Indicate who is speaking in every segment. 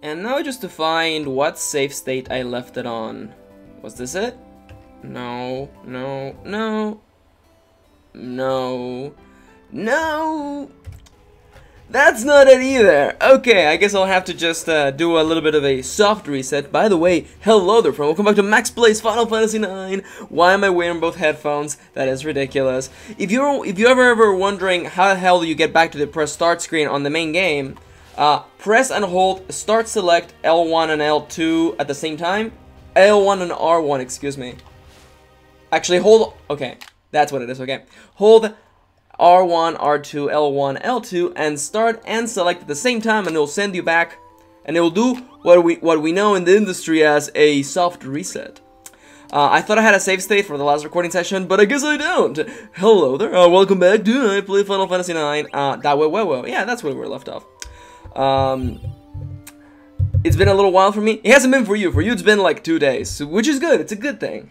Speaker 1: And now just to find what save state I left it on. Was this it? No, no, no. No. No! That's not it either! Okay, I guess I'll have to just do a little bit of a soft reset. By the way, hello there, friend. Welcome back to Max Plays Final Fantasy IX. Why am I wearing both headphones? That is ridiculous. If you're ever wondering how the hell do you get back to the press start screen on the main game, press and hold start select L1 and L2 at the same time. L1 and R1, excuse me. Actually, hold... Okay, that's what it is, okay. Hold R1, R2, L1, L2, and start and select at the same time, and it'll send you back, and it will do what we know in the industry as a soft reset. I thought I had a save state for the last recording session, but I guess I don't. Hello there, welcome back to I Play Final Fantasy IX. Yeah, that's where we were left off. It's been a little while for me. It hasn't been for you. For you, it's been like 2 days, which is good. It's a good thing.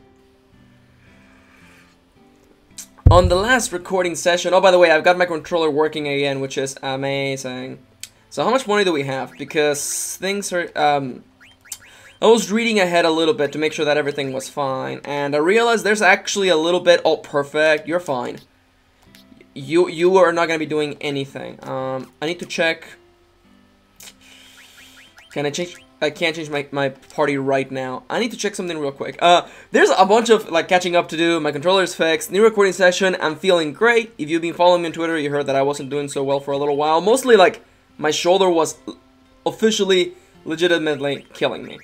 Speaker 1: On the last recording session, oh, by the way, I've got my controller working again, which is amazing. So how much money do we have? Because things are, I was reading ahead a little bit to make sure that everything was fine, and I realized there's actually a little bit, oh, perfect, you're fine. You are not going to be doing anything. I need to check. Can I change? I can't change my party right now. I need to check something real quick. There's a bunch of like catching up to do. My controller is fixed. New recording session. I'm feeling great. If you've been following me on Twitter, you heard that I wasn't doing so well for a little while. Mostly like my shoulder was officially, legitimately killing me.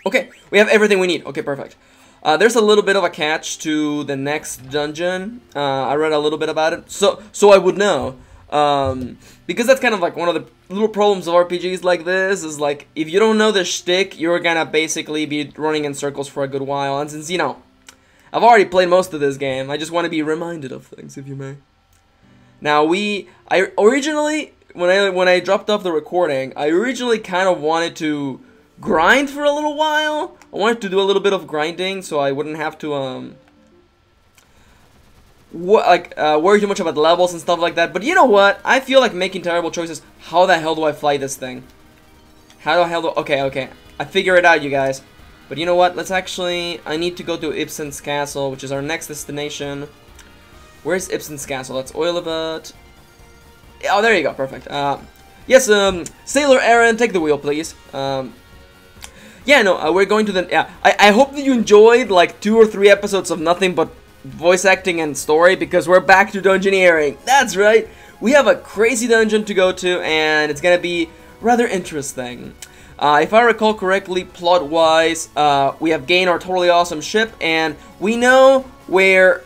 Speaker 1: Okay, we have everything we need. Okay, perfect. There's a little bit of a catch to the next dungeon. I read a little bit about it, so I would know. Because that's kind of like one of the little problems of RPGs like this, is like, if you don't know the shtick, you're gonna basically be running in circles for a good while, and since, you know, I've already played most of this game, I just want to be reminded of things, if you may. Now, I originally, when I dropped off the recording, I originally kind of wanted to grind for a little while. I wanted to do a little bit of grinding, so I wouldn't have to, worry too much about levels and stuff like that. But you know what? I feel like making terrible choices. How the hell do I fly this thing? How the hell do... Okay. I figure it out, you guys. But you know what? Let's actually... I need to go to Ibsen's Castle, which is our next destination. Where's Ibsen's Castle? Let's oil a bit. Oh, there you go. Perfect. Yes, Sailor Aaron, take the wheel, please. Yeah, no, we're going to the... Yeah, I hope that you enjoyed, like, 2 or 3 episodes of nothing but voice acting and story, because we're back to dungeoneering. That's right, we have a crazy dungeon to go to, and it's gonna be rather interesting. If I recall correctly, plot-wise, we have gained our totally awesome ship, and we know where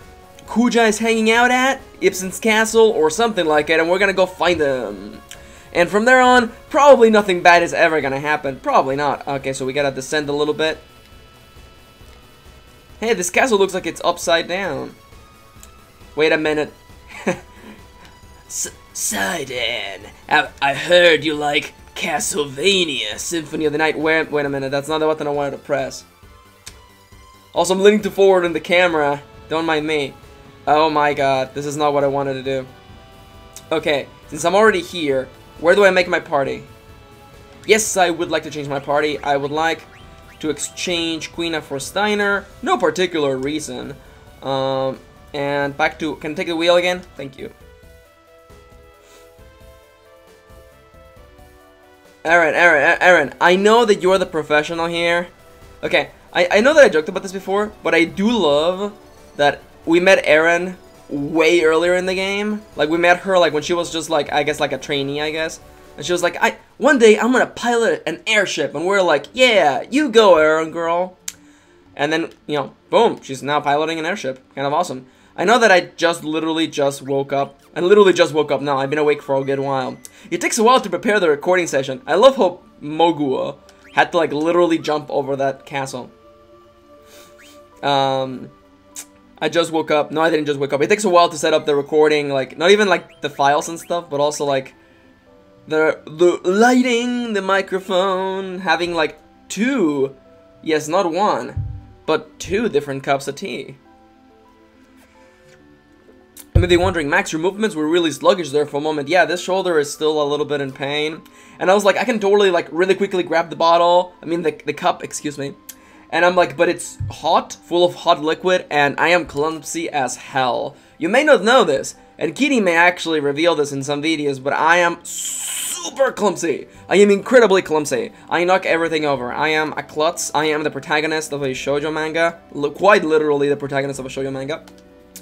Speaker 1: Kuja is hanging out at, Ibsen's Castle, or something like it, and we're gonna go find them. And from there on, probably nothing bad is ever gonna happen. Probably not. Okay, so we gotta descend a little bit. Hey, this castle looks like it's upside down. Wait a minute. Sidon, I heard you like Castlevania Symphony of the Night. Wait a minute, that's not the button I wanted to press. Also, I'm leaning too forward in the camera. Don't mind me. Oh my god, this is not what I wanted to do. Okay, since I'm already here, where do I make my party? Yes, I would like to change my party. I would like to exchange Quina for Steiner, no particular reason. And back to, can I take the wheel again? Thank you. Aaron, I know that you're the professional here. Okay, I know that I joked about this before, but I do love that we met Aaron way earlier in the game. Like, we met her, like, when she was just, like, I guess, like, a trainee, I guess. And she was like, one day I'm gonna pilot an airship, and we're like, yeah, you go, Aaron girl. And then, you know, boom, she's now piloting an airship. Kind of awesome. I know that I literally just woke up. I literally just woke up now. I've been awake for a good while. It takes a while to prepare the recording session. I love how Mogua had to, like, literally jump over that castle. I just woke up. No, I didn't just wake up. It takes a while to set up the recording, like, not even, like, the files and stuff, but also, like, the lighting, the microphone, having like 2, yes, not 1, but 2 different cups of tea. may be wondering, Max, your movements were really sluggish there for a moment. Yeah, this shoulder is still a little bit in pain. And I was like, I can totally, like, really quickly grab the bottle. I mean, the cup, excuse me. And I'm like, but it's hot, full of hot liquid, and I am clumsy as hell. You may not know this, and Kitty may actually reveal this in some videos, but I am super clumsy. I am incredibly clumsy. I knock everything over. I am a klutz. I am the protagonist of a shoujo manga. Quite literally the protagonist of a shoujo manga.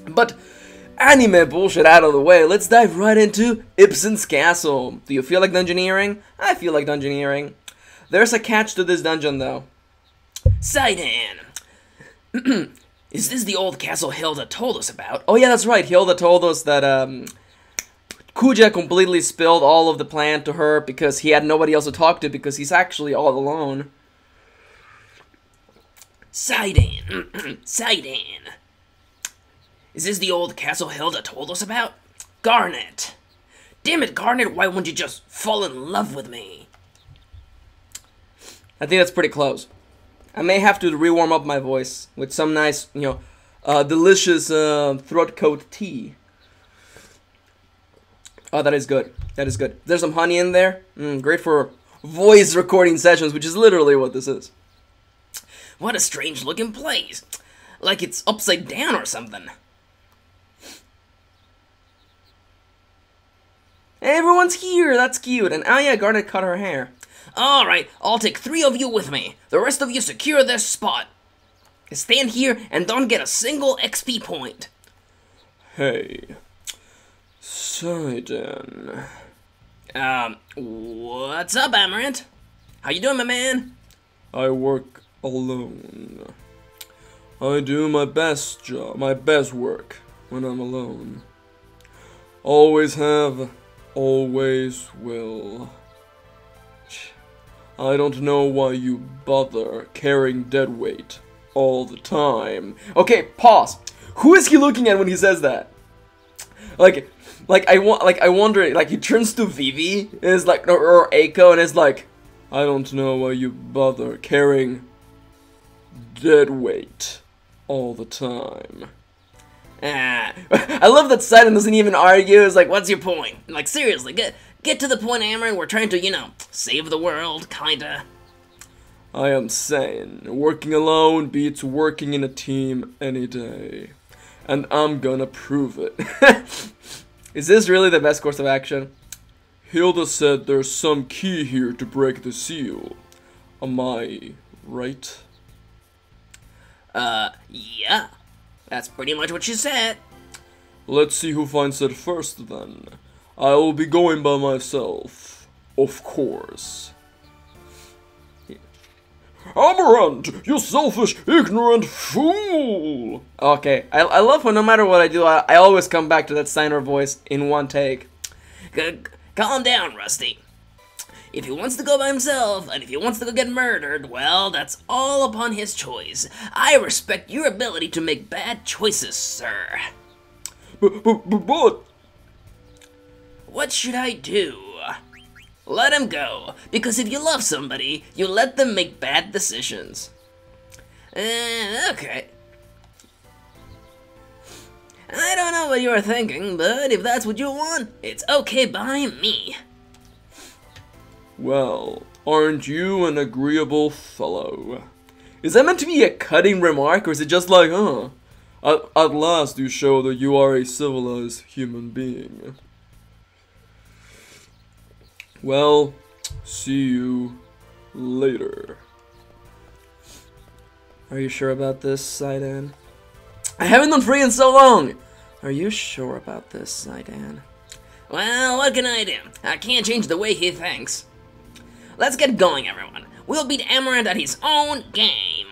Speaker 1: But anime bullshit out of the way, let's dive right into Ibsen's castle. Do you feel like dungeoneering? I feel like dungeoneering. There's a catch to this dungeon, though. Saidan! Is this the old castle Hilda told us about? Oh yeah, that's right. Hilda told us that Kuja completely spilled all of the plan to her because he had nobody else to talk to because he's actually all alone. Saidan. Saidan. Is this the old castle Hilda told us about? Garnet. Damn it, Garnet, why won't you just fall in love with me? I think that's pretty close. I may have to rewarm up my voice with some nice, you know, delicious throat coat tea. Oh, that is good. That is good. There's some honey in there. Great for voice recording sessions, which is literally what this is. What a strange looking place. Like it's upside down or something. Everyone's here. That's cute. And oh yeah, Garnet cut her hair. Alright, I'll take 3 of you with me. The rest of you secure this spot. Stand here and don't get a single XP point. Hey, Saidan. What's up, Amaranth? How you doing, my man? I work alone. I do my best job, my best work when I'm alone. Always have, always will. I don't know why you bother carrying dead weight all the time. Okay, pause. Who is he looking at when he says that? I wonder. Like he turns to Vivi and is like, or Eiko, and is like, I don't know why you bother carrying dead weight all the time. I love that Saidan doesn't even argue. It's like, what's your point? Like seriously, Get to the point, Amaranth. We're trying to, you know, save the world, kinda. I am saying, working alone beats working in a team any day. And I'm gonna prove it. Is this really the best course of action? Hilda said there's some key here to break the seal. Am I right? Yeah. That's pretty much what she said. Let's see who finds it first, then. I will be going by myself, of course. Amaranth, you selfish, ignorant fool! Okay, I love how no matter what I do, I always come back to that Steiner voice in one take. Calm down, Rusty. If he wants to go by himself, and if he wants to go get murdered, well, that's all upon his choice. I respect your ability to make bad choices, sir. But... What should I do? Let him go, because if you love somebody, you let them make bad decisions. Okay. I don't know what you are thinking, but if that's what you want, it's okay by me. Well, aren't you an agreeable fellow? Is that meant to be a cutting remark, or is it just like, at last you show that you are a civilized human being? Well, see you later. Are you sure about this, Saidan? I haven't done free in so long! Are you sure about this, Saidan? Well, what can I do? I can't change the way he thinks. Let's get going, everyone. We'll beat Amaranth at his own game.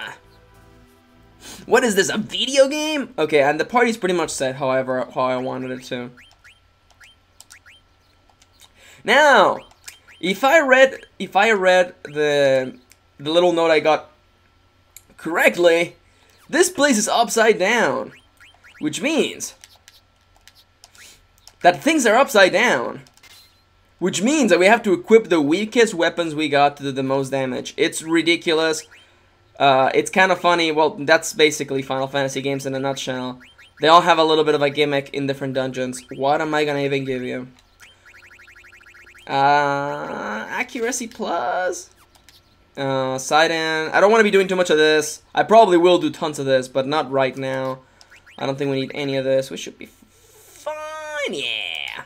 Speaker 1: What is this, a video game? Okay, and the party's pretty much set how I wanted it to. Now, if I read the little note I got correctly, this place is upside down, which means that things are upside down, which means that we have to equip the weakest weapons we got to do the most damage. It's ridiculous. It's kind of funny. Well, that's basically Final Fantasy games in a nutshell. They all have a little bit of a gimmick in different dungeons. What am I gonna even give you? Accuracy plus. Side in. I don't want to be doing too much of this. I probably will do tons of this, but not right now. I don't think we need any of this. We should be fine. Yeah.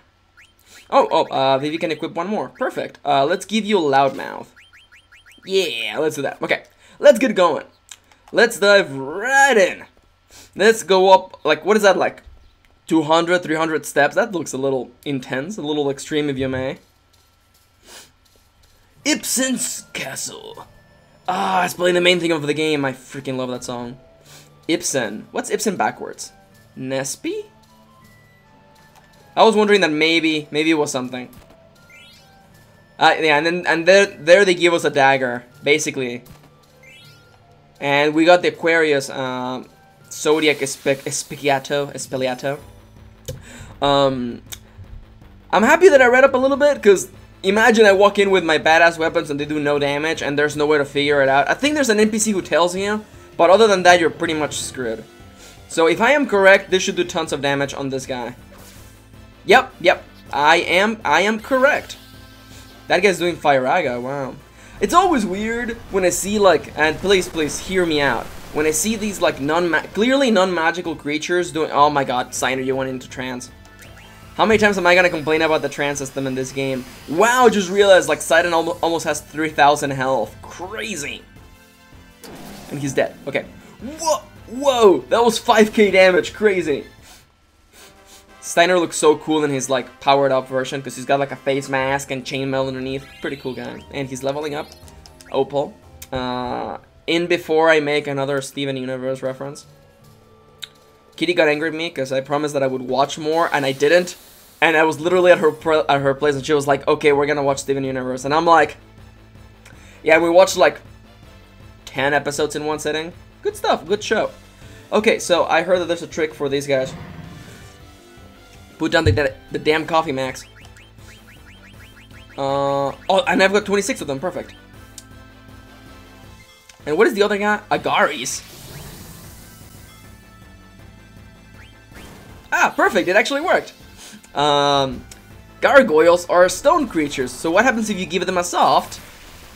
Speaker 1: Vivi can equip one more. Perfect. Let's give you Loudmouth. Yeah, let's do that. Okay, let's get going. Let's dive right in. Let's go up, like, what is that, like, 200, 300 steps? That looks a little intense, a little extreme if you may. Ibsen's Castle. It's playing the main thing of the game. I freaking love that song. Ibsen. What's Ibsen backwards? Nesby? I was wondering that maybe it was something. Yeah, and there they give us a dagger, basically. And we got the Aquarius, Zodiac Espeliato. I'm happy that I read up a little bit, because imagine I walk in with my badass weapons and they do no damage, and there's no way to figure it out. I think there's an NPC who tells you, but other than that, you're pretty much screwed. So if I am correct, this should do tons of damage on this guy. Yep, I am correct. That guy's doing Firaga, wow. It's always weird when I see, like, and please hear me out. When I see these, like, clearly non-magical creatures doing, oh my god, Signer, you went into trance. How many times am I gonna complain about the trance system in this game? Wow, just realized, like, Sidon almost has 3,000 health. Crazy. And he's dead. Okay. Whoa, that was 5k damage, crazy. Steiner looks so cool in his, like, powered up version, because he's got, like, a face mask and chainmail underneath. Pretty cool guy. And he's leveling up. Opal. In before I make another Steven Universe reference. Kitty got angry at me, because I promised that I would watch more, and I didn't. And I was literally at her place, and she was like, okay, we're gonna watch Steven Universe. And I'm like, yeah, we watched, like, 10 episodes in one sitting. Good stuff, good show. Okay, so I heard that there's a trick for these guys. Put down the damn coffee, Max. Oh, and I've got 26 of them. Perfect. And what is the other guy? Agaris. Ah, perfect. It actually worked. Gargoyles are stone creatures. So what happens if you give them a soft?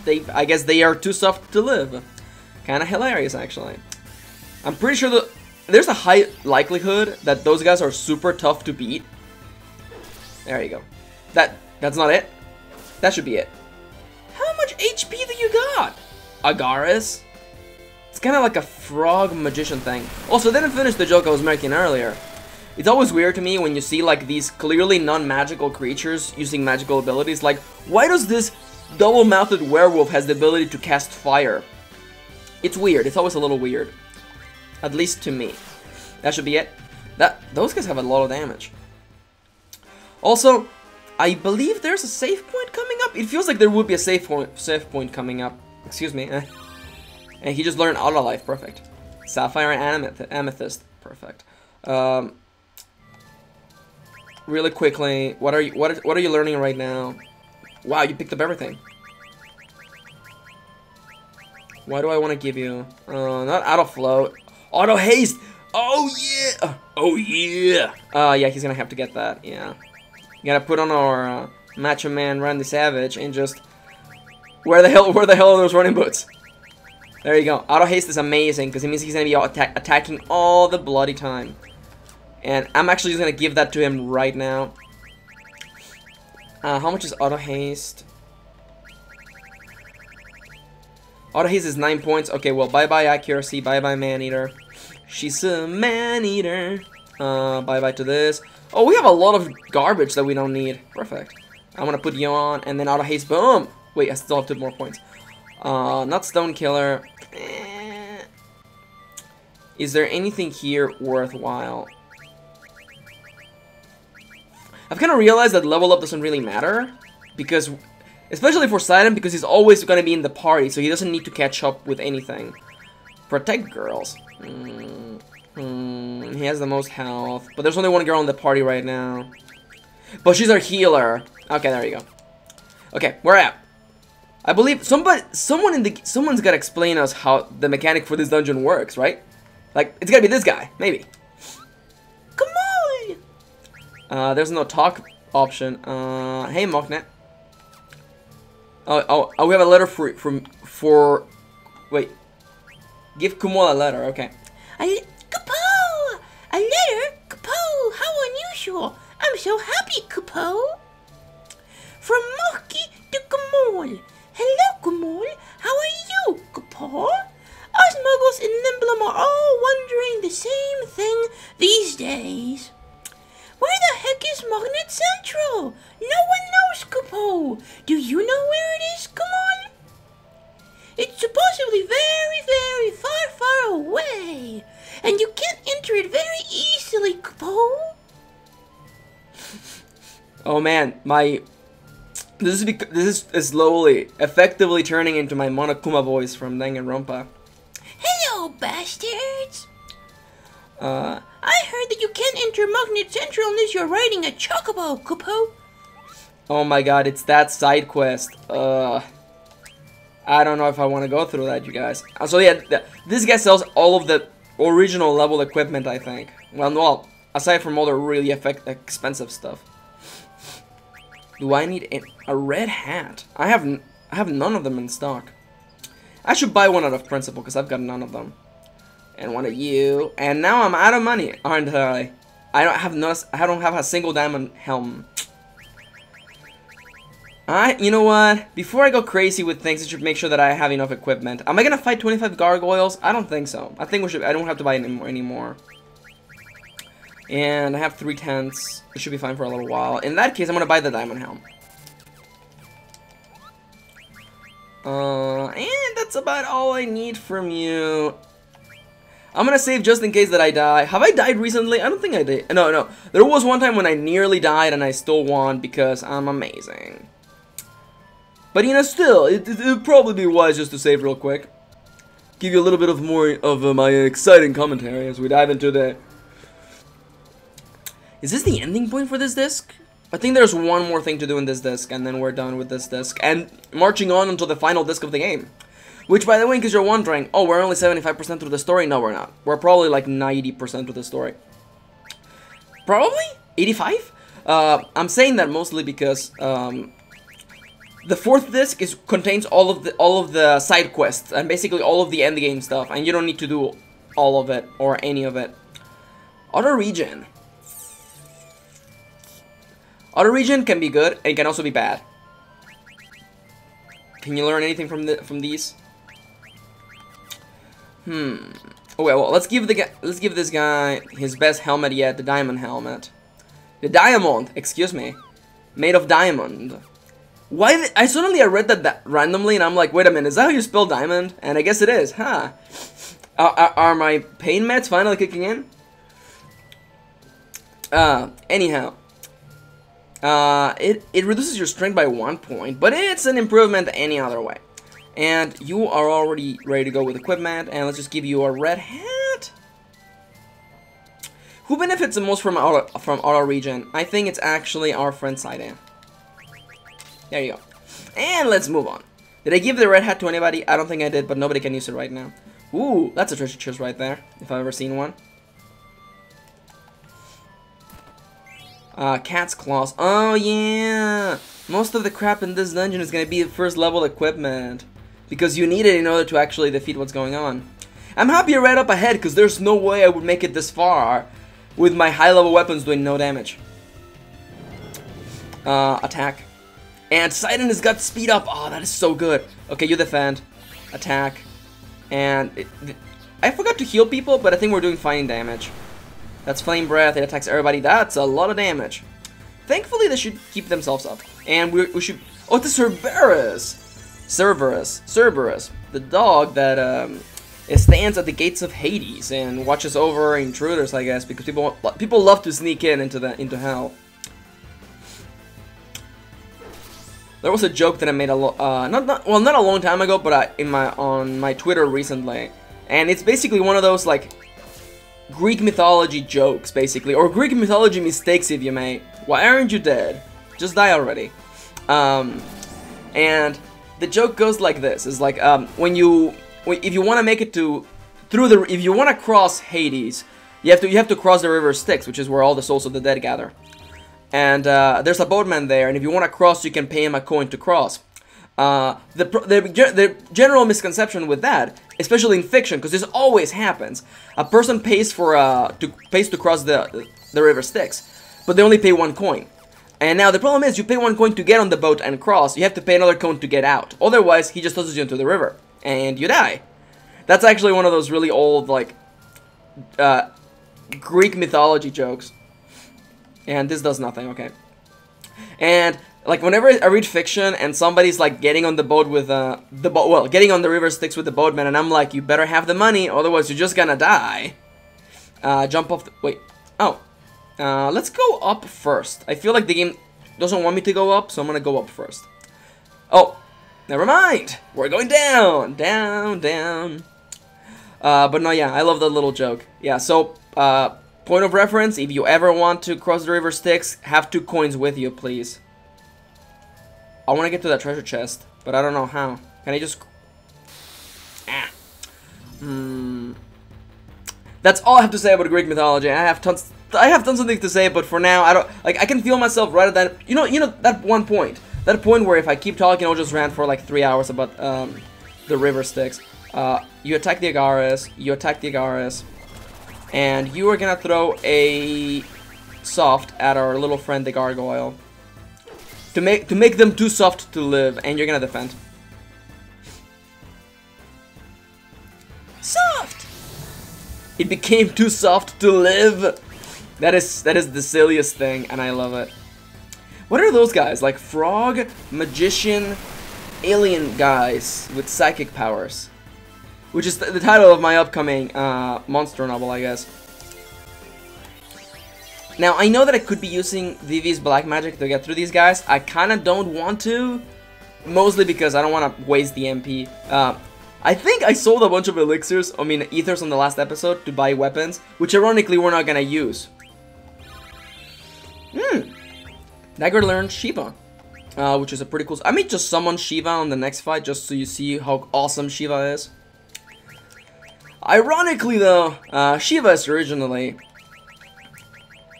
Speaker 1: I guess they are too soft to live. Kind of hilarious, actually. I'm pretty sure that there's a high likelihood that those guys are super tough to beat. There you go. That's not it. That should be it. How much HP do you got? Agaris? It's kind of like a frog magician thing. Also, didn't finish the joke I was making earlier. It's always weird to me when you see, like, these clearly non-magical creatures using magical abilities. Like, why does this double-mouthed werewolf has the ability to cast fire? It's weird. It's always a little weird. At least to me. That should be it. Those guys have a lot of damage. Also, I believe there's a save point coming up. It feels like there would be a save point coming up. Excuse me. And he just learned Auto Life. Perfect. Sapphire and Amethyst. Perfect. Really quickly, what are you learning right now? Wow, you picked up everything. Why do I want to give you? Not Auto Float. Auto Haste. Oh yeah. Oh yeah. Yeah, he's gonna have to get that. Yeah. You gotta put on our Macho Man Randy Savage and just where the hell are those running boots? There you go. Auto Haste is amazing because it means he's gonna be attacking all the bloody time. And I'm actually just gonna give that to him right now. How much is Auto Haste? Auto Haste is 9 points. Okay, well, bye-bye accuracy, bye-bye man-eater. She's a man-eater. Bye-bye to this. Oh, we have a lot of garbage that we don't need. Perfect. I'm gonna put you on, and then Auto Haste, boom! Wait, I still have 2 more points. Not Stone Killer. Is there anything here worthwhile? I've kind of realized that level up doesn't really matter, because, especially for Sidon, because he's always gonna be in the party, so he doesn't need to catch up with anything. Protect girls. He has the most health, but there's only one girl in the party right now. But she's our healer. Okay, there you go. Okay, we're at. I believe someone's gotta explain us how the mechanic for this dungeon works, right? Like, it's gotta be this guy, maybe. There's no talk option. Hey, Moknet. Oh, we have a letter for. Wait. Give Kumo a letter. Okay.
Speaker 2: Kupo! A letter? Kupo! How unusual! I'm so happy, Kupo! From Moki to Kumul. Hello, Kumul. How are you, Kupo? Us muggles in Nimblum are all wondering the same thing these days. Where the heck is Magnet Central? No one knows, Kupo. Do you know where it is, Kumul? It's supposedly very, very far, far away. And you can't enter it very easily, Kupo.
Speaker 1: Oh man, this is slowly, effectively turning into my Monokuma voice from Danganronpa.
Speaker 2: Hello, bastards. I heard that you can't enter Magnet Central unless you're riding a chocobo, Kupo.
Speaker 1: Oh my god, it's that side quest. I don't know if I want to go through that, you guys. So yeah, this guy sells all of the original level equipment, I think. Well, aside from all the really expensive stuff. Do I need a red hat? I have none of them in stock. I should buy one out of principle because I've got none of them. And one of you. And now I'm out of money, aren't I? I don't have a single diamond helm. You know what? Before I go crazy with things, I should make sure that I have enough equipment. Am I gonna fight 25 gargoyles? I don't think so. I think I don't have to buy anymore. And I have 3 tents. It should be fine for a little while. In that case, I'm gonna buy the diamond helm. And that's about all I need from you. I'm gonna save just in case that I die. Have I died recently? I don't think I did. No. There was one time when I nearly died and I still won because I'm amazing. But you know, still, it'd probably be wise just to save real quick. Give you a little bit of more of my exciting commentary as we dive into the... Is this the ending point for this disc? I think there's one more thing to do in this disc, and then we're done with this disc. And marching on until the final disc of the game. Which, by the way, in case you're wondering, oh, we're only 75% through the story? No, we're not. We're probably like 90% through the story. Probably? 85? I'm saying that mostly because the 4th disc contains all of the side quests and basically all of the end game stuff, and you don't need to do all of it or any of it. Other region. Other region can be good and can also be bad. Can you learn anything from these? Okay, well, let's give this guy his best helmet yet, the diamond helmet. The diamond, excuse me, made of diamond. Why? I read that randomly, and I'm like, wait a minute, is that how you spell diamond? And I guess it is, huh? Are my pain meds finally kicking in? Anyhow. It reduces your strength by 1 point, but it's an improvement any other way. And you are already ready to go with equipment, and let's just give you a red hat. Who benefits the most from our region? I think it's actually our friend Saiden. There you go. And let's move on. Did I give the red hat to anybody? I don't think I did, but nobody can use it right now. Ooh, that's a treasure chest right there, if I've ever seen one. Cat's claws. Oh yeah! Most of the crap in this dungeon is gonna be first level equipment. Because you need it in order to actually defeat what's going on. I'm happy you're right up ahead, because there's no way I would make it this far with my high level weapons doing no damage. Attack. And Saiden has got speed up. Oh, that is so good. Okay, you defend. Attack. And I forgot to heal people, but I think we're doing fine damage. That's Flame Breath. It attacks everybody. That's a lot of damage. Thankfully, they should keep themselves up. And we should... Oh, it's Cerberus. Cerberus. The dog that it stands at the gates of Hades and watches over intruders, I guess, because people love to sneak into hell. There was a joke that I made not a long time ago, but on my Twitter recently, and it's basically one of those like Greek mythology jokes, basically, or Greek mythology mistakes, if you may. Why aren't you dead? Just die already. And the joke goes like this: is like if you want to make it if you want to cross Hades, you have to cross the river Styx, which is where all the souls of the dead gather. and there's a boatman there, and if you want to cross, you can pay him a coin to cross. The general misconception with that, especially in fiction, because this always happens, a person pays to cross the river Styx, but they only pay 1 coin. And now the problem is, you pay 1 coin to get on the boat and cross, you have to pay another coin to get out. Otherwise, he just tosses you into the river, and you die. That's actually one of those really old, like, Greek mythology jokes. And this does nothing, okay. And like whenever I read fiction and somebody's like getting on the boat with getting on the river Styx with the boatman, and I'm like, you better have the money, otherwise you're just gonna die. Jump off the, wait. Oh. Let's go up first. I feel like the game doesn't want me to go up, so I'm gonna go up first. Oh, never mind. We're going down, down, down. But no, yeah, I love that little joke. Yeah, so, point of reference, if you ever want to cross the river Styx, have 2 coins with you, please. I want to get to that treasure chest, but I don't know how. Can I just... That's all I have to say about Greek mythology. I have tons of things to say, but for now, I don't... Like, I can feel myself right at that... You know, that one point. That point where if I keep talking, I'll just rant for like 3 hours about, the river Styx. You attack the Agares, and you are gonna throw a soft at our little friend the gargoyle to make them too soft to live, and you're gonna defend. Soft! It became too soft to live. That is the silliest thing, and I love it. What are those guys? Like frog, magician, alien guys with psychic powers. Which is the title of my upcoming monster novel, I guess. Now, I know that I could be using Vivi's black magic to get through these guys. I kinda don't want to. Mostly because I don't want to waste the MP. I think I sold a bunch of elixirs, ethers on the last episode to buy weapons, which ironically we're not gonna use. Dagger learned Shiva. Which is a pretty cool... I may just summon Shiva on the next fight just so you see how awesome Shiva is. Ironically though, Shiva is originally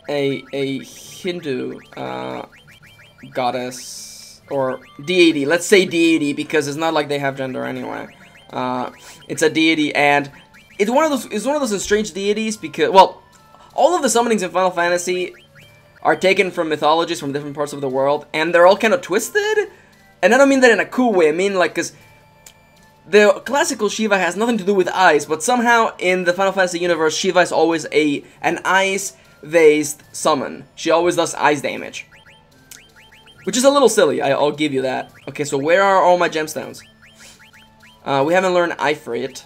Speaker 1: a Hindu goddess or deity. Let's say deity because it's not like they have gender anyway. It's a deity, and it's one of those strange deities because, well, all of the summonings in Final Fantasy are taken from mythologies from different parts of the world, and they're all kind of twisted. And I don't mean that in a cool way. I mean like, cause the classical Shiva has nothing to do with ice, but somehow in the Final Fantasy universe, Shiva is always an ice-based summon. She always does ice damage. Which is a little silly, I'll give you that. Okay, so where are all my gemstones? We haven't learned Ifrit,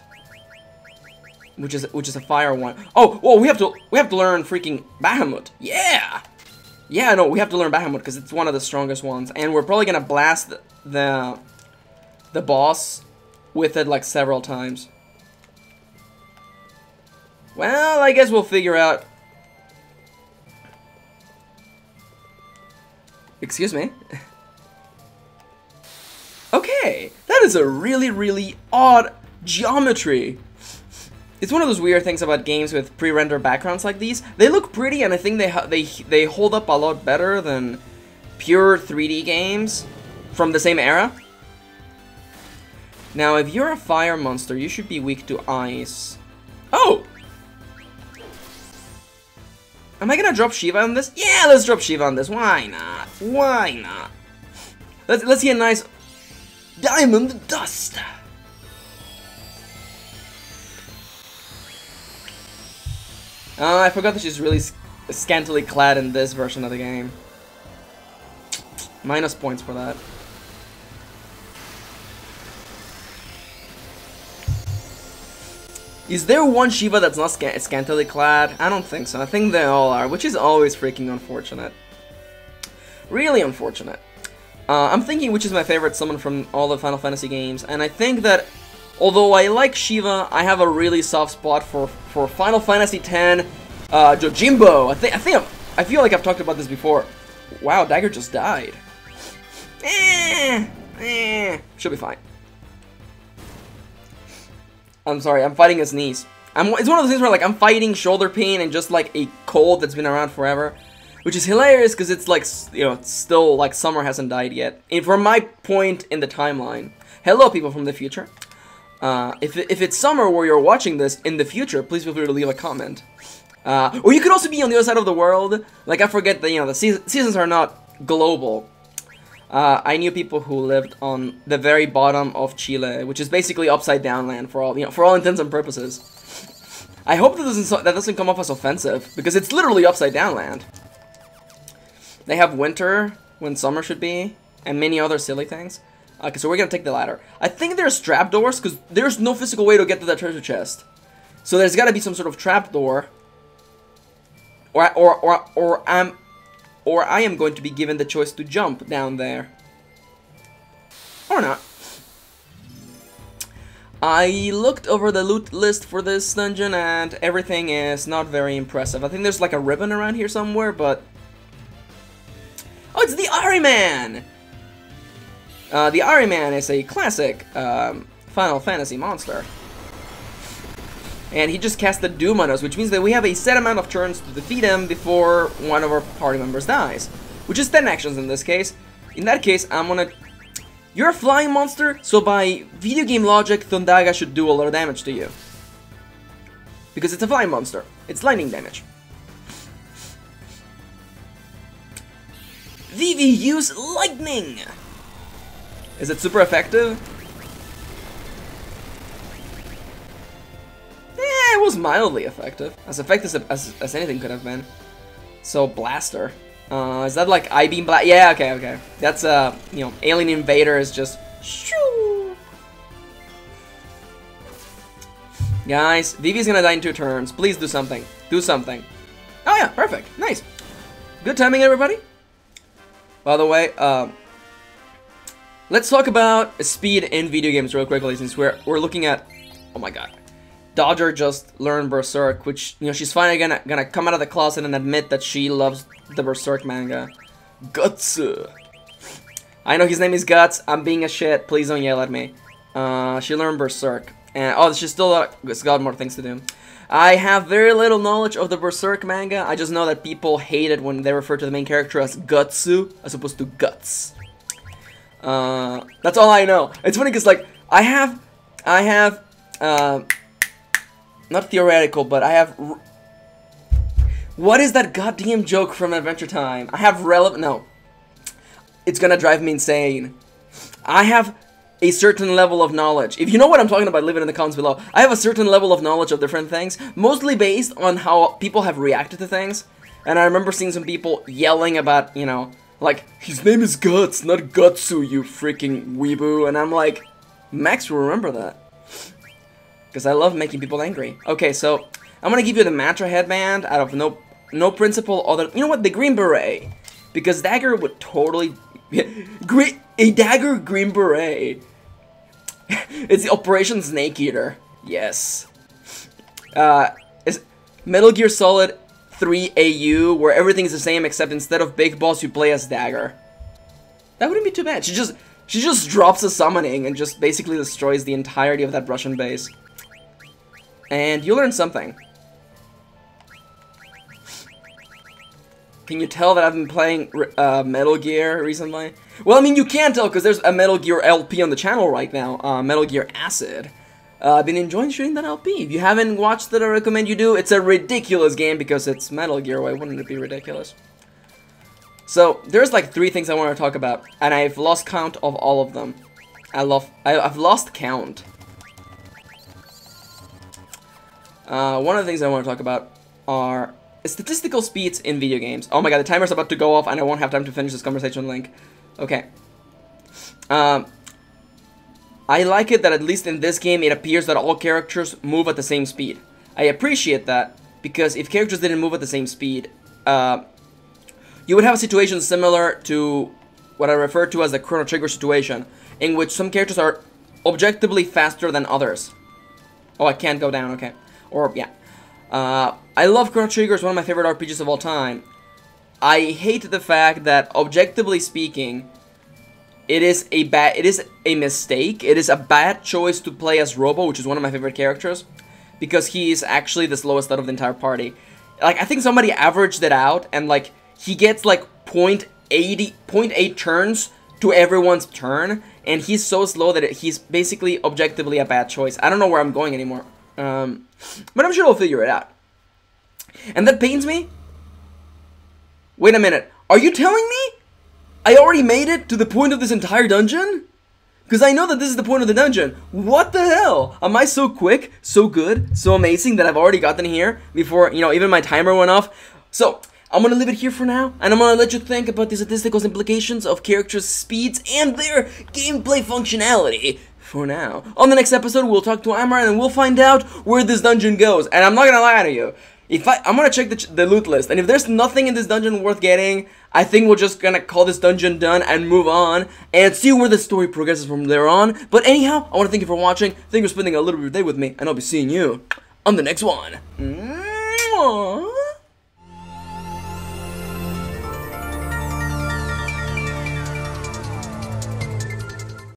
Speaker 1: which is a fire one. Oh, whoa, we have to learn freaking Bahamut. Yeah! Yeah, no, we have to learn Bahamut because it's one of the strongest ones. And we're probably gonna blast the boss with it like several times. Well, I guess we'll figure out. Excuse me. Okay, that is a really, really odd geometry. It's one of those weird things about games with pre-rendered backgrounds like these. They look pretty, and I think they hold up a lot better than pure 3D games from the same era. Now, if you're a fire monster, you should be weak to ice. Oh! Am I gonna drop Shiva on this? Yeah, let's drop Shiva on this. Why not? Why not? Let's see a nice diamond dust. I forgot that she's really scantily clad in this version of the game. Minus points for that. Is there one Shiva that's not scantily clad? I don't think so. I think they all are, which is always freaking unfortunate. Really unfortunate. I'm thinking which is my favorite summon from all the Final Fantasy games, and I think that although I like Shiva, I have a really soft spot for Final Fantasy X Jojimbo. I feel like I've talked about this before. Wow, Dagger just died. Should be fine. I'm sorry, I'm fighting a sneeze. It's one of those things where like I'm fighting shoulder pain and just like a cold that's been around forever. which is hilarious because it's like, you know, still like summer hasn't died yet. And from my point in the timeline, hello people from the future. If it's summer where you're watching this in the future, please feel free to leave a comment. Or you could also be on the other side of the world. Like, I forget that, you know, the seasons are not global. I knew people who lived on the very bottom of Chile, which is basically upside down land for all, you know, for all intents and purposes. I hope that doesn't come off as offensive, because it's literally upside down land. They have winter when summer should be, and many other silly things. Okay, so we're gonna take the ladder. I think there's trapdoors, because there's no physical way to get to that treasure chest. So there's gotta be some sort of trapdoor. Or I am going to be given the choice to jump down there. Or not. I looked over the loot list for this dungeon, and everything is not very impressive. I think there's like a ribbon around here somewhere, but... Oh, it's the Ahriman! The Ahriman is a classic Final Fantasy monster. And he just cast the Doom on us, which means that we have a set amount of turns to defeat him before one of our party members dies. Which is 10 actions in this case. In that case, I'm gonna... You're a flying monster, so by video game logic, Thundaga should do a lot of damage to you. Because it's a flying monster. It's lightning damage. Vivi, use lightning! Is it super effective? Yeah, it was mildly effective. As effective as anything could have been. So, Blaster. Is that like I-beam blast? Yeah, okay. That's, you know, Alien Invader is just... Shoo! Guys, Vivi's gonna die in 2 turns. Please do something. Do something. Oh yeah, perfect. Nice. Good timing, everybody. By the way, let's talk about speed in video games real quickly, since we're looking at... Oh my god. Dodger just learned Berserk, which, you know, she's finally gonna come out of the closet and admit that she loves the Berserk manga. Guts! I know his name is Guts, I'm being a shit, please don't yell at me. She learned Berserk. And, oh, she's still got more things to do. I have very little knowledge of the Berserk manga, I just know that people hate it when they refer to the main character as Gutsu, as opposed to Guts. That's all I know. It's funny because, like, I have, not theoretical, but I have... What is that goddamn joke from Adventure Time? I have no. It's gonna drive me insane. I have a certain level of knowledge. If you know what I'm talking about, leave it in the comments below. I have a certain level of knowledge of different things, mostly based on how people have reacted to things. And I remember seeing some people yelling about, you know, like, his name is Guts, not Gutsu, you freaking weeboo. And I'm like, Max will remember that. Because I love making people angry. Okay, so I'm gonna give you the Mantra headband out of no principle other... You know what? The Green Beret. Because Dagger would totally... a Dagger Green Beret. It's the Operation Snake Eater. Yes. It's Metal Gear Solid 3 AU, where everything is the same except instead of Big Boss, you play as Dagger. That wouldn't be too bad. She just drops a summoning and just basically destroys the entirety of that Russian base. And you learn something. Can you tell that I've been playing Metal Gear recently? Well, I mean, you can't tell because there's a Metal Gear LP on the channel right now. Metal Gear Acid. I've been enjoying shooting that LP. If you haven't watched it, I recommend you do. It's a ridiculous game because it's Metal Gear. Why wouldn't it be ridiculous? So, there's like 3 things I want to talk about. And I've lost count of all of them. I've lost count. One of the things I want to talk about are statistical speeds in video games. Oh my god, the timer's about to go off and I won't have time to finish this conversation link. Okay. I like it that at least in this game it appears that all characters move at the same speed. I appreciate that, because if characters didn't move at the same speed, you would have a situation similar to what I refer to as the Chrono Trigger situation, in which some characters are objectively faster than others. Oh, I can't go down, okay. Or, yeah. I love Chrono Trigger, it's one of my favorite RPGs of all time. I hate the fact that, objectively speaking, it is a mistake. It is a bad choice to play as Robo, which is one of my favorite characters, because he is actually the slowest out of the entire party. Like, I think somebody averaged it out, and, like, he gets like 0.8 turns to everyone's turn, and he's so slow that he's basically objectively a bad choice. I don't know where I'm going anymore, but I'm sure I'll figure it out. And that pains me. Wait a minute, are you telling me I already made it to the point of this entire dungeon? Because I know that this is the point of the dungeon. What the hell? Am I so quick, so good, so amazing that I've already gotten here before, you know, even my timer went off? So, I'm gonna leave it here for now, and I'm gonna let you think about the statistical implications of characters' speeds and their gameplay functionality for now. On the next episode, we'll talk to Amar and we'll find out where this dungeon goes. And I'm not gonna lie to you. I'm gonna check the loot list, and if there's nothing in this dungeon worth getting, I think we're just gonna call this dungeon done and move on and see where the story progresses from there on. But anyhow, I want to thank you for watching. Thank you for spending a little bit of your day with me, and I'll be seeing you on the next one. Mwah.